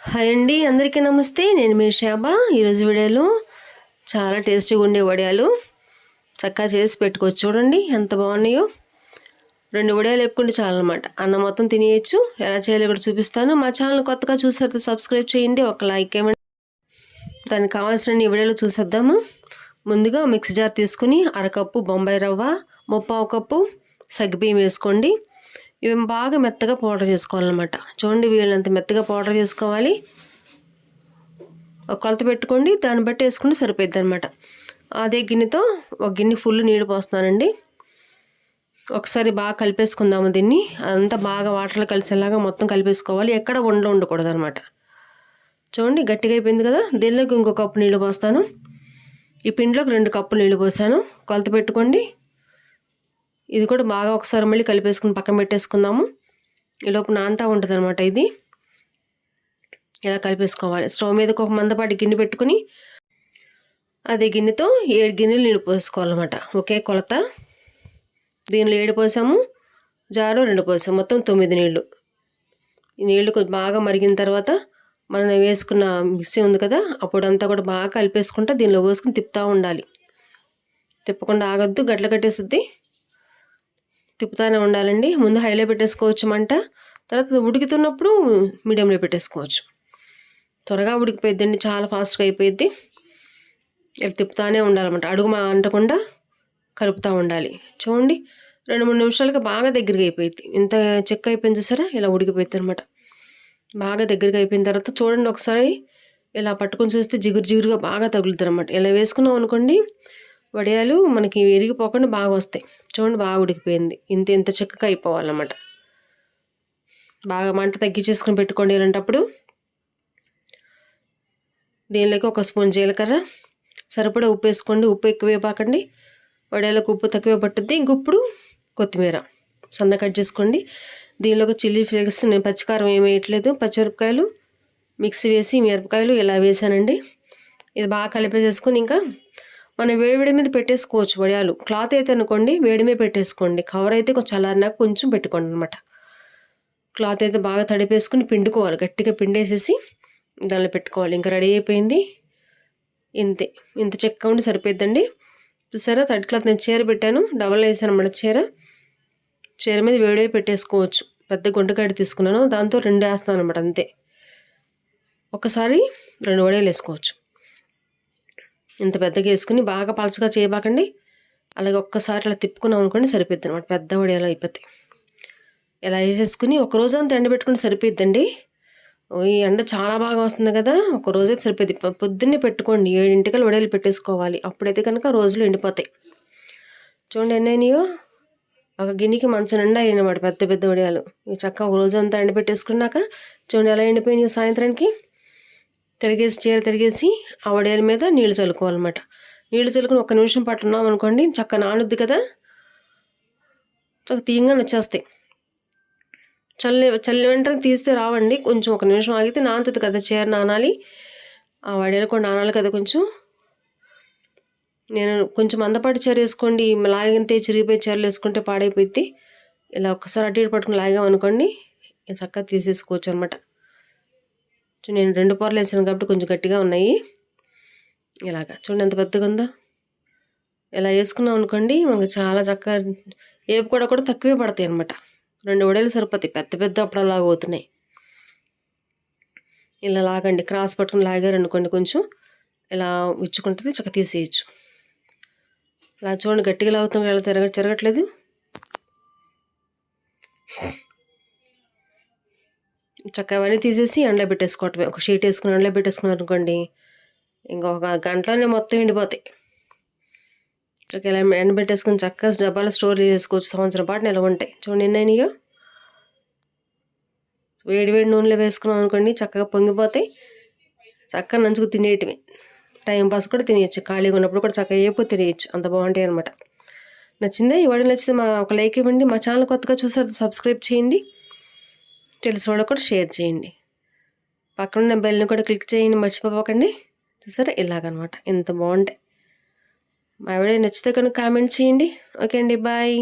Hi అండి, అందరికీ నమస్తే. నేను మీ షాబా. ఈరోజు వీడియోలో చాలా టేస్టీగా ఉండే వడియాలు చక్కగా చేసి పెట్టుకోవచ్చు. చూడండి ఎంత బాగున్నాయో. 2 వడియాలు వేపుకుంటే చాలన్నమాట, అన్నం మొత్తం తినేయచ్చు. ఎలా చేయాలో కూడా చూపిస్తాను. మా ఛానల్ కొత్తగా చూసేస్తే సబ్స్క్రైబ్ చేయండి, ఒక లైక్ ఇవ్వండి. దానికి కావాల్సిన ఈ వీడియోలో చూసేద్దాము. ముందుగా మిక్సీ జార్ తీసుకుని అరకప్పు బొంబాయి రవ్వ, 1/4 కప్పు సగ్గుబియ్యం వేసుకోండి. ఇవి బాగా మెత్తగా పౌడర్ చేసుకోవాలన్నమాట. చూడండి, వీళ్ళంత మెత్తగా పౌడర్ చేసుకోవాలి. ఒక కొలత పెట్టుకోండి, దాన్ని బట్టి వేసుకుంటే సరిపోద్ది అనమాట. అదే గిన్నెతో ఒక గిన్నె ఫుల్ నీళ్ళు పోస్తున్నానండి. ఒకసారి బాగా కలిపేసుకుందాము దీన్ని. అంతా బాగా వాటర్లో కలిసేలాగా మొత్తం కలిపేసుకోవాలి. ఎక్కడ ఉండకూడదు అనమాట. చూడండి, గట్టిగా అయిపోయింది కదా. దీనిలోకి ఇంకో కప్పు నీళ్ళు పోస్తాను. ఈ పిండిలోకి 2 కప్పులు నీళ్ళు పోసాను. కొలత పెట్టుకోండి. ఇది కూడా బాగా ఒకసారి మళ్ళీ కలిపేసుకుని పక్కన పెట్టేసుకుందాము. ఈలోపు నాంతా ఉంటుంది అనమాట. ఇది ఇలా కలిపేసుకోవాలి. స్టవ్ మీదకి ఒక మందపాటి గిన్నె పెట్టుకుని అదే గిన్నెతో 7 గిన్నెలు నీళ్ళు పోసుకోవాలన్నమాట. ఒకే కొలత. దీనిలో 7 పోసాము, జారు 2 పోసాము, మొత్తం 9 నీళ్ళు. ఈ నీళ్ళు కొంచెం బాగా మరిగిన తర్వాత మనం వేసుకున్న మిక్సీ ఉంది కదా, అప్పుడంతా కూడా బాగా కలిపేసుకుంటా దీనిలో పోసుకుని తిప్పుతూ ఉండాలి. తిప్పకుండా ఆగొద్దు, గట్ల కట్టేసిద్ది. తిప్పుతూనే ఉండాలండి. ముందు హైలో పెట్టేసుకోవచ్చు మంట, తర్వాత ఉడుకుతున్నప్పుడు మీడియంలో పెట్టేసుకోవచ్చు. త్వరగా ఉడికిపోయిద్దండి, చాలా ఫాస్ట్గా అయిపోయిద్ది. ఇలా తిప్పుతూనే ఉండాలన్నమాట. అడుగు అంటకుండా కలుపుతూ ఉండాలి. చూడండి, 2-3 నిమిషాలకి బాగా దగ్గరగా అయిపోయింది. ఇంత చెక్క అయిపోయింది చూసారా, ఇలా ఉడికిపోయింది అనమాట. బాగా దగ్గరగా అయిపోయిన తర్వాత చూడండి, ఒకసారి ఇలా పట్టుకొని చూస్తే జిగురుగా బాగా తగులుతుంది అనమాట. ఇలా వేసుకున్నాం అనుకోండి, వడియాలు మనకి విరిగిపోకుండా బాగా వస్తాయి. చూడండి, బాగా ఉడికిపోయింది. ఇంత చెక్కగా అయిపోవాలన్నమాట. బాగా మంట తగ్గించేసుకుని పెట్టుకోండి. ఇలాంటప్పుడు దీనిలోకి 1 స్పూన్ జీలకర్ర, సరిపడా ఉప్పు వేసుకోండి. ఉప్పు ఎక్కువ వేయపాకండి, వడియాలకు ఉప్పు తక్కువే పట్టుద్ది. ఇంకొప్పుడు కొత్తిమీర సన్న కట్ చేసుకోండి. దీనిలోకి చిల్లీ ఫ్లేక్స్, నేను పచ్చికారం ఏమి వేయట్లేదు, పచ్చిమిరపకాయలు మిక్సీ వేసి మిరపకాయలు ఇలా వేసానండి. ఇది బాగా కలిపేసేసుకొని ఇంకా మనం వేడి మీద పెట్టేసుకోవచ్చు వడియాలు. క్లాత్ అయితే అనుకోండి వేడి మీద పెట్టేసుకోండి. కవర్ అయితే కొంచెం చల్లారినాక కొంచెం పెట్టుకోండి అనమాట. క్లాత్ అయితే బాగా తడిపేసుకుని పిండుకోవాలి. గట్టిగా పిండేసేసి దానిలో పెట్టుకోవాలి. ఇంకా రెడీ అయిపోయింది. ఇంత చెక్క ఉండి సరిపోద్దండి. చూసారా, తడి క్లాత్ నేను చీర పెట్టాను, డబల్ వేసాను అన్నమాట. చీర మీద వేడి పెట్టేసుకోవచ్చు. పెద్ద గుంటగడ్డ తీసుకున్నాను, దాంతో 2 వేస్తాను అనమాట. అంతే, ఒకసారి 2 వడియాలు వేసుకోవచ్చు. ఇంత పెద్దగా వేసుకుని బాగా పలచగా చేయబాకండి. అలాగే ఒక్కసారి అలా తిప్పుకున్నాం అనుకోండి సరిపోద్ది అనమాట. పెద్ద వడియాలు అయిపోతాయి. ఇలా వేసేసుకుని ఒక రోజు అంతా ఎండబెట్టుకుని సరిపోద్దండి. ఈ ఎండ చాలా బాగా వస్తుంది కదా, ఒక రోజైతే సరిపోద్ది. పొద్దున్నే పెట్టుకోండి, 7 వడియాలు పెట్టేసుకోవాలి. అప్పుడైతే కనుక రోజులు ఎండిపోతాయి. చూడండి ఎన్ని అయినాయో. ఒక గిన్నెకి మంచం నిండా అయినమాట పెద్ద వడియాలు. ఈ చక్క ఒక రోజు అంతా ఎండబెట్టేసుకున్నాక చూడండి ఎలా ఎండిపోయినాయి. సాయంత్రానికి చీర తిరిగేసి ఆ వడియాల మీద నీళ్ళు చల్లుకోవాలన్నమాట. నీళ్ళు చల్లుకుని 1 నిమిషం పట్టున్నాం అనుకోండి, చక్క నానుద్ది కదా, చక్క తీయంగానే వచ్చేస్తాయి. చల్లి వెంటనే తీస్తే రావండి, కొంచెం 1 నిమిషం ఆగితే నానుతుంది కదా. చీర నానాలి, ఆ వడియాలు కూడా నానాలి కదా కొంచెం. నేను కొంచెం మందపాటి చీర వేసుకోండి, లాగితే చిరిగిపోయి చీరలు వేసుకుంటే పాడైపోయింది. ఇలా ఒక్కసారి అటు ఇటు పట్టుకుని లాగాం అనుకోండి, చక్కగా తీసేసుకోవచ్చు అనమాట. నేను 2 పొరలు వేసాను కాబట్టి కొంచెం గట్టిగా ఉన్నాయి. ఇలాగా చూడండి ఎంత పెద్దగా ఉందో. ఇలా వేసుకున్నాం అనుకోండి మనకు చాలా చక్కగా ఏపు కూడా తక్కువే పడతాయి అనమాట. 2 వడియాలు సరిపోతాయి, పెద్ద అప్పుడు అలాగ అవుతున్నాయి. ఇలా లాగండి, క్రాస్ పట్టుకుని లాగారు అనుకోండి, కొంచెం ఇలా ఇచ్చుకుంటుంది, చక్క తీసేయచ్చు. ఇలా చూడండి, గట్టిగా లాగుతాం, ఇలా తిరగట్లేదు. చక్కగా అవన్నీ తీసేసి ఎండలో పెట్టేసుకోవటమే. ఒక షీట్ వేసుకుని ఎండలో పెట్టేసుకున్నారు అనుకోండి, ఇంకొక గంటలోనే మొత్తం ఎండిపోతాయి. చక్కగా ఇలా ఎండబెట్టేసుకుని చక్కగా డబ్బాలో స్టోర్ చేసుకోవచ్చు. సంవత్సరం పాటు నిల్వ ఉంటాయి. చూడండి ఎన్ని అయినాయో. వేడి నూనెలో వేసుకున్నాం అనుకోండి, చక్కగా పొంగిపోతాయి. చక్కగా నంచుకు తినేయటమే. టైంపాస్ కూడా తినేయచ్చు, ఖాళీగా ఉన్నప్పుడు కూడా చక్కగా ఏపో తినేయచ్చు. అంత బాగుంటాయి అనమాట. నచ్చిందా? ఈ వీడియో నచ్చితే ఒక లైక్ ఇవ్వండి. మా ఛానల్ కొత్తగా చూసారు సబ్స్క్రైబ్ చేయండి. తెలిసిన వాళ్ళకు కూడా షేర్ చేయండి. పక్కన బెల్ని కూడా క్లిక్ చేయండి, మర్చిపోకండి. చూసారా, ఇలాగనమాట. ఎంత బాగుంటాయి. మా వీడియో నచ్చితే కనుక కామెంట్ చేయండి. ఓకే అండి, బాయ్.